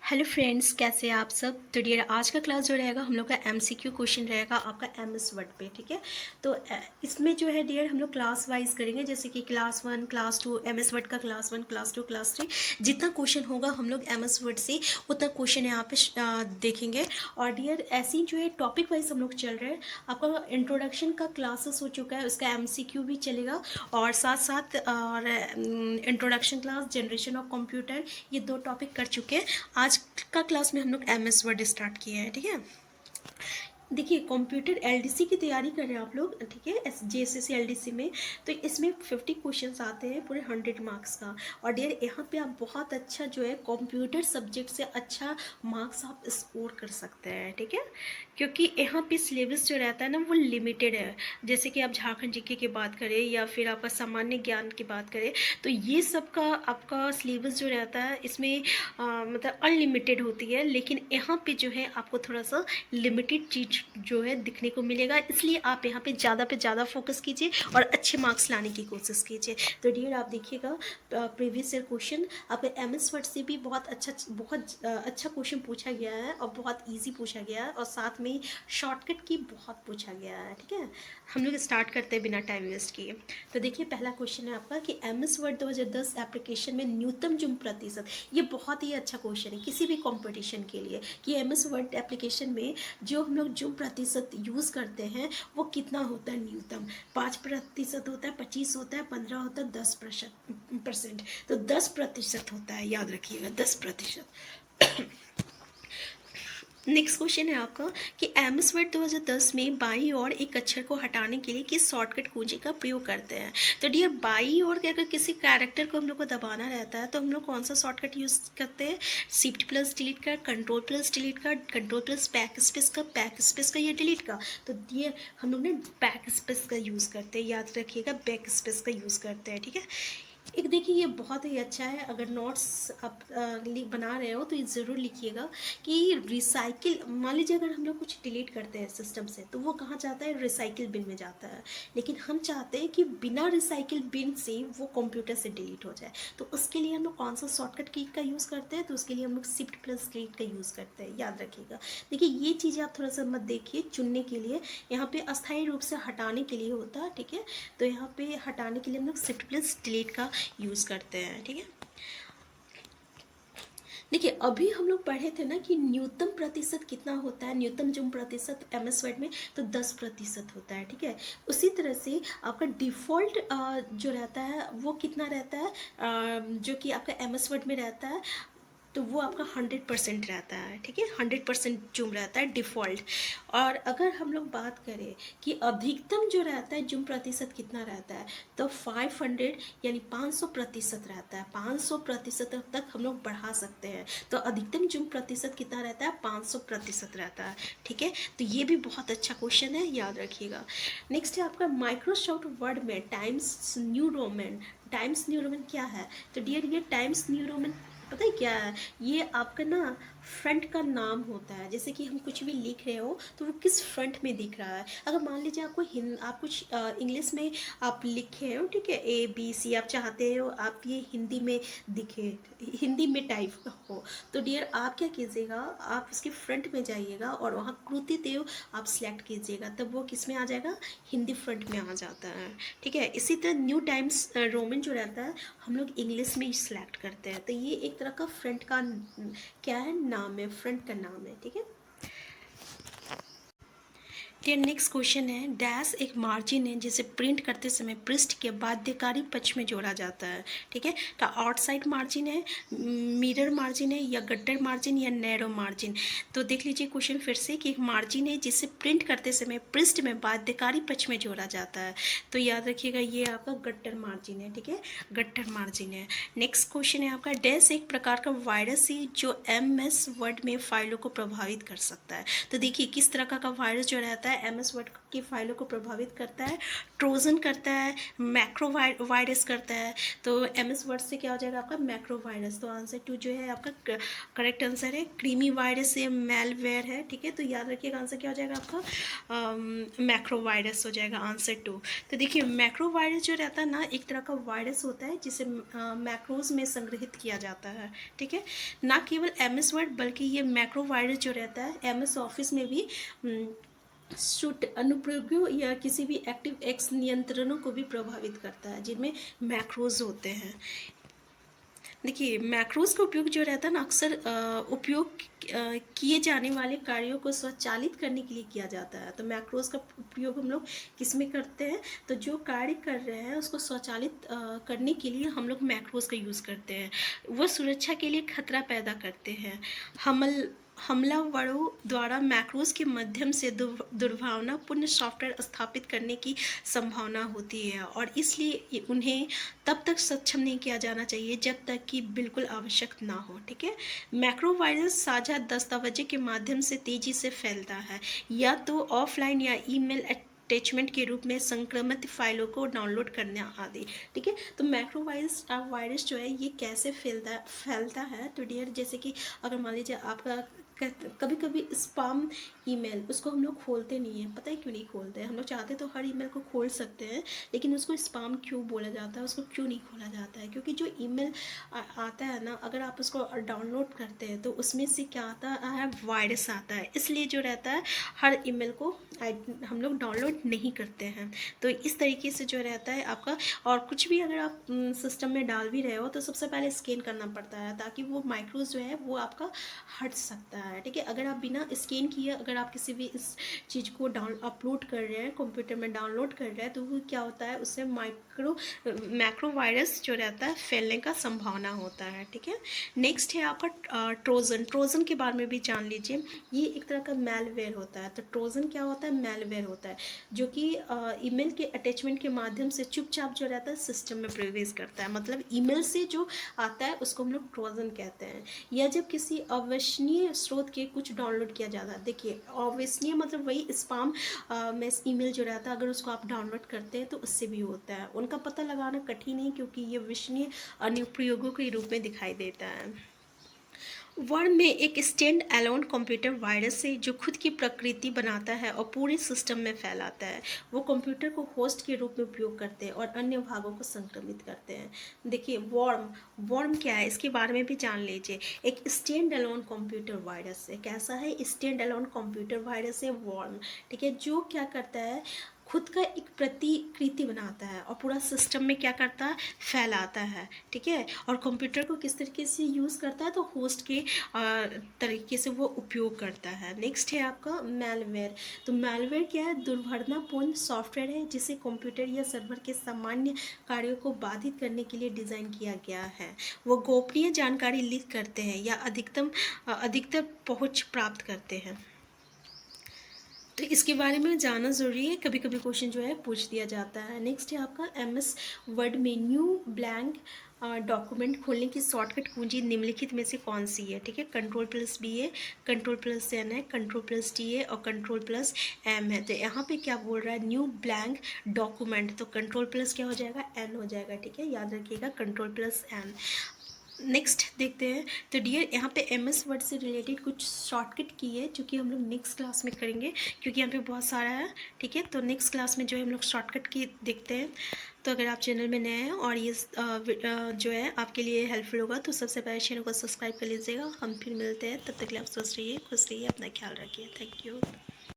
Hello friends, कैसे हैं आप सब। तो डियर, आज का क्लास जो रहेगा हम लोग का एमसीक्यू क्वेश्चन रहेगा आपका एमएस वर्ड पे। ठीक है, तो इसमें जो है डियर हम लोग क्लास वाइज करेंगे, जैसे कि क्लास 1 क्लास 2 एमएस वर्ड का क्लास 1 क्लास 2 क्लास 3 जितना क्वेश्चन होगा हम लोग एमएस वर्ड से उतना क्वेश्चन यहाँ पे देखेंगे। और डियर ऐसी जो है टॉपिक वाइज हम लोग चल रहे हैं। आपका इंट्रोडक्शन का क्लासेस हो चुका है, उसका एमसीक्यू भी चलेगा और साथ साथ और introduction class generation of computer, ये 2 टॉपिक कर चुके हैं। आज का क्लास में हम लोग एमएस वर्ड स्टार्ट किए हैं। ठीक है, देखिए कंप्यूटर एलडीसी की तैयारी कर रहे हैं आप लोग। ठीक है, जेएसएससी एलडीसी में तो इसमें 50 क्वेश्चंस आते हैं पूरे 100 मार्क्स का। और डियर यहाँ पे आप बहुत अच्छा जो है कंप्यूटर सब्जेक्ट से अच्छा मार्क्स आप स्कोर कर सकते हैं। ठीक है, क्योंकि यहाँ पे सिलेबस जो रहता है ना वो लिमिटेड है। जैसे कि आप झारखंड जीके की बात करें या फिर आपका सामान्य ज्ञान की बात करें, तो ये सब का आपका सिलेबस जो रहता है इसमें मतलब अनलिमिटेड होती है। लेकिन यहाँ पे जो है आपको थोड़ा सा लिमिटेड चीज़ जो है दिखने को मिलेगा, इसलिए आप यहाँ पे ज़्यादा फोकस कीजिए और अच्छे मार्क्स लाने की कोशिश कीजिए। तो डियर आप देखिएगा प्रीवियस ईयर क्वेश्चन आपके एमएस वर्ड से भी बहुत अच्छा क्वेश्चन पूछा गया है और बहुत ईजी पूछा गया है और साथ में शॉर्टकट की बहुत पूछा गया है। ठीक है, हम लोग स्टार्ट करते हैं बिना टाइम वेस्ट किए। तो देखिए पहला क्वेश्चन है आपका कि एमएस वर्ड 2010 एप्लीकेशन में न्यूनतम जूम प्रतिशत। ये बहुत ही अच्छा क्वेश्चन है किसी भी कंपटीशन के लिए कि एमएस वर्ड एप्लीकेशन में जो हम लोग जूम प्रतिशत यूज़ करते हैं वो कितना होता है न्यूनतम। 5% होता है, 25 होता है, 15 होता है, 10%। तो 10% होता है, याद रखिएगा 10%। नेक्स्ट क्वेश्चन है आपका कि एमएस वर्ड 2010 में बाई और एक अक्षर को हटाने के लिए किस शॉर्टकट कुंजी का प्रयोग करते हैं। तो डियर बाई और अगर किसी कैरेक्टर को हम लोग को दबाना रहता है तो हम लोग कौन सा शॉर्टकट यूज़ करते हैं। शिफ्ट प्लस डिलीट का, कंट्रोल प्लस डिलीट का, कंट्रोल प्लस बैक स्पेस का, बैक स्पेस का या डिलीट का। तो ये हम लोग ने बैक स्पेस का यूज़ करते हैं, याद रखिएगा बैक स्पेस का यूज़ करते हैं। ठीक है, एक देखिए ये बहुत ही अच्छा है, अगर नोट्स आप बना रहे हो तो ये ज़रूर लिखिएगा कि रिसाइकिल, मान लीजिए अगर हम लोग कुछ डिलीट करते हैं सिस्टम से तो वो कहाँ जाता है, रिसाइकिल बिन में जाता है। लेकिन हम चाहते हैं कि बिना रिसाइकिल बिन से वो कंप्यूटर से डिलीट हो जाए, तो उसके लिए हम लोग कौन सा शॉर्टकट की का यूज़ करते हैं, तो उसके लिए हम लोग शिफ्ट प्लस डिलीट का यूज़ करते हैं, याद रखिएगा। देखिए ये चीज़ें आप थोड़ा सा मत देखिए, चुनने के लिए यहाँ पे अस्थायी रूप से हटाने के लिए होता है। ठीक है, तो यहाँ पे हटाने के लिए हम लोग शिफ्ट प्लस डिलीट का यूज़ करते हैं। ठीक है, देखिए अभी हम लोग पढ़े थे ना कि न्यूनतम प्रतिशत कितना होता है, न्यूनतम जूम प्रतिशत एमएस वर्ड में तो 10% होता है। ठीक है, उसी तरह से आपका डिफ़ॉल्ट जो रहता है वो कितना रहता है, जो कि आपका एमएस वर्ड में रहता है तो वो आपका 100% रहता है। ठीक है, 100% जूम रहता है डिफ़ॉल्ट। और अगर हम लोग बात करें कि अधिकतम जो रहता है जूम प्रतिशत कितना रहता है, तो 500 यानी 500% रहता है। 500% तक हम लोग बढ़ा सकते हैं, तो अधिकतम जूम प्रतिशत कितना रहता है, 500% रहता है। ठीक है, तो ये भी बहुत अच्छा क्वेश्चन है, याद रखिएगा। नेक्स्ट है आपका माइक्रोसॉफ्ट वर्ड में times new Roman. Times new Roman क्या है, तो डियर ये टाइम्स न्यू रोमन पता है क्या है, ये आपका ना फ्रंट का नाम होता है। जैसे कि हम कुछ भी लिख रहे हो तो वो किस फ्रंट में दिख रहा है। अगर मान लीजिए आपको आप कुछ इंग्लिश में आप लिखे हो, ठीक है, ABC, आप चाहते हो आप ये हिंदी में दिखे, हिंदी में टाइप हो, तो डियर आप क्या कीजिएगा, आप उसके फ्रंट में जाइएगा और वहाँ कृति देव आप सिलेक्ट कीजिएगा, तब वो किस में आ जाएगा, हिंदी फ्रंट में आ जाता है। ठीक है, इसी तरह न्यू टाइम्स रोमन जो रहता है हम लोग इंग्लिश में ही सिलेक्ट करते हैं, तो ये एक तरह का फ्रंट का क्या है, नाम है, फ्रंट का नाम है। ठीक है, फिर नेक्स्ट क्वेश्चन है डैश एक मार्जिन है जिसे प्रिंट करते समय पृष्ठ के बाध्यकारी पक्ष में जोड़ा जाता है। ठीक है, तो आउटसाइड मार्जिन है, मिरर मार्जिन है, या गट्टर मार्जिन, या नैरो मार्जिन। तो देख लीजिए क्वेश्चन फिर से कि एक मार्जिन है जिसे प्रिंट करते समय पृष्ठ में बाध्यकारी पक्ष में जोड़ा जाता है, तो याद रखिएगा ये आपका गट्टर मार्जिन है। ठीक है, गट्टर मार्जिन है। नेक्स्ट क्वेश्चन है आपका डैश एक प्रकार का वायरस है जो एमएस वर्ड में फाइलों को प्रभावित कर सकता है। तो देखिए किस तरह का वायरस जो रहता है करता है, एमएस वर्ड की फाइलों को प्रभावित करता है, ट्रोजन करता है, मैक्रो वायरस करता है। तो एमएस वर्ड से क्या हो जाएगा आपका मैक्रो वायरस। तो आंसर 2 जो है आपका करेक्ट आंसर है। क्रीमी वायरस या मेलवेयर है, ठीक है। तो याद रखिएगा आंसर क्या हो जाएगा आपका मैक्रो वायरस हो जाएगा आंसर 2। तो देखिए मैक्रो वायरस जो रहता है ना, एक तरह का वायरस होता है जिसे मैक्रोज में संग्रहित किया जाता है, ठीक है। ना केवल एमएस वर्ड बल्कि ये मैक्रो वायरस जो रहता है एमएस ऑफिस में भी शूट अनुप्रयोगों या किसी भी एक्टिव एक्स नियंत्रणों को भी प्रभावित करता है जिनमें मैक्रोज होते हैं। देखिए मैक्रोज का उपयोग जो रहता है ना, अक्सर उपयोग किए जाने वाले कार्यों को स्वचालित करने के लिए किया जाता है। तो मैक्रोज का उपयोग हम लोग किस में करते हैं, तो जो कार्य कर रहे हैं उसको स्वचालित करने के लिए हम लोग मैक्रोज का यूज़ करते हैं। वो सुरक्षा के लिए खतरा पैदा करते हैं। हमलावरों द्वारा मैक्रोज के माध्यम से दुर्भावनापूर्ण सॉफ्टवेयर स्थापित करने की संभावना होती है और इसलिए उन्हें तब तक सक्षम नहीं किया जाना चाहिए जब तक कि बिल्कुल आवश्यक ना हो, ठीक है। मैक्रो वायरस साझा दस्तावेज़ के माध्यम से तेजी से फैलता है, या तो ऑफलाइन या ईमेल अटैचमेंट के रूप में संक्रमित फाइलों को डाउनलोड करना आदि, ठीक है। तो मैक्रो वायरस जो है ये कैसे फैलता है तो डियर, जैसे कि अगर मान लीजिए आपका कभी कभी स्पैम ईमेल, उसको हम लोग खोलते नहीं हैं। पता है क्यों नहीं खोलते हैं? हम लोग चाहते तो हर ईमेल को खोल सकते हैं, लेकिन उसको स्पैम क्यों बोला जाता है, उसको क्यों नहीं खोला जाता है? क्योंकि जो ईमेल आता है ना, अगर आप उसको डाउनलोड करते हैं तो उसमें से क्या आता है, वायरस आता है। इसलिए जो रहता है हर ईमेल को हम लोग डाउनलोड नहीं करते हैं। तो इस तरीके से जो रहता है आपका, और कुछ भी अगर आप सिस्टम में डाल भी रहे हो तो सबसे पहले स्कैन करना पड़ता है ताकि वो माइक्रोज जो है वो आपका हट सकता है, ठीक है। अगर आप बिना स्कैन किए अगर आप किसी भी इस चीज़ को अपलोड कर रहे हैं, कंप्यूटर में डाउनलोड कर रहे हैं, तो वो क्या होता है, उससे मैक्रो वायरस जो रहता है फैलने का संभावना होता है, ठीक है। नेक्स्ट है आपका ट्रोजन के बारे में भी जान लीजिए। ये एक तरह का मेलवेयर होता है। तो ट्रोजन क्या होता है, मेलवेयर होता है जो कि ईमेल के अटैचमेंट के माध्यम से चुपचाप जो रहता है सिस्टम में प्रवेश करता है। मतलब ईमेल से जो आता है उसको हम लोग ट्रोजन कहते हैं। या जब किसी अविश्वसनीय स्रोत के कुछ डाउनलोड किया जाता है, देखिए अविश्वसनीय मतलब वही स्पैम में ईमेल जो रहता है, अगर उसको आप डाउनलोड करते हैं तो उससे भी होता है। उनका पता लगाना कठिन है क्योंकि ये विश्वसनीय अनुप्रयोगों के रूप में दिखाई देता है। वर्म में एक स्टैंड अलोन कंप्यूटर वायरस है जो खुद की प्रकृति बनाता है और पूरे सिस्टम में फैलाता है। वो कंप्यूटर को होस्ट के रूप में उपयोग करते हैं और अन्य भागों को संक्रमित करते हैं। देखिए वर्म क्या है इसके बारे में भी जान लीजिए। एक स्टैंड अलोन कंप्यूटर वायरस है। कैसा है? स्टैंड अलोन कंप्यूटर वायरस है वर्म, ठीक है। जो क्या करता है, खुद का एक प्रतिकृति बनाता है और पूरा सिस्टम में क्या करता है, फैलाता है, ठीक है। और कंप्यूटर को किस तरीके से यूज़ करता है, तो होस्ट के तरीके से वो उपयोग करता है। नेक्स्ट है आपका मेलवेयर। तो मेलवेयर क्या है, दुर्भावनापूर्ण सॉफ्टवेयर है जिसे कंप्यूटर या सर्वर के सामान्य कार्यों को बाधित करने के लिए डिज़ाइन किया गया है। वो गोपनीय जानकारी लीक करते हैं या अधिकतर पहुंच प्राप्त करते हैं। तो इसके बारे में जानना ज़रूरी है, कभी कभी क्वेश्चन जो है पूछ दिया जाता है। नेक्स्ट है आपका एमएस वर्ड में न्यू ब्लैंक डॉक्यूमेंट खोलने की शॉर्टकट कुंजी निम्नलिखित में से कौन सी है, ठीक है। कंट्रोल+B है, कंट्रोल+N है, कंट्रोल+T है और कंट्रोल+M है। तो यहाँ पे क्या बोल रहा है, न्यू ब्लैंक डॉक्यूमेंट, तो कंट्रोल+ क्या हो जाएगा, N हो जाएगा, ठीक है। याद रखिएगा कंट्रोल+N। नेक्स्ट देखते हैं। तो डियर यहाँ पे एमएस वर्ड से रिलेटेड कुछ शॉर्टकट की है जो कि हम लोग नेक्स्ट क्लास में करेंगे क्योंकि यहाँ पे बहुत सारा है, ठीक है। तो नेक्स्ट क्लास में जो है हम लोग शॉर्टकट की देखते हैं। तो अगर आप चैनल में नए हैं और ये जो है आपके लिए हेल्पफुल होगा तो सबसे पहले चैनल को सब्सक्राइब कर लीजिएगा। हम फिर मिलते हैं, तब तक के लिए आप स्वस्थ रहिए, खुश रहिए, अपना ख्याल रखिए। Thank you.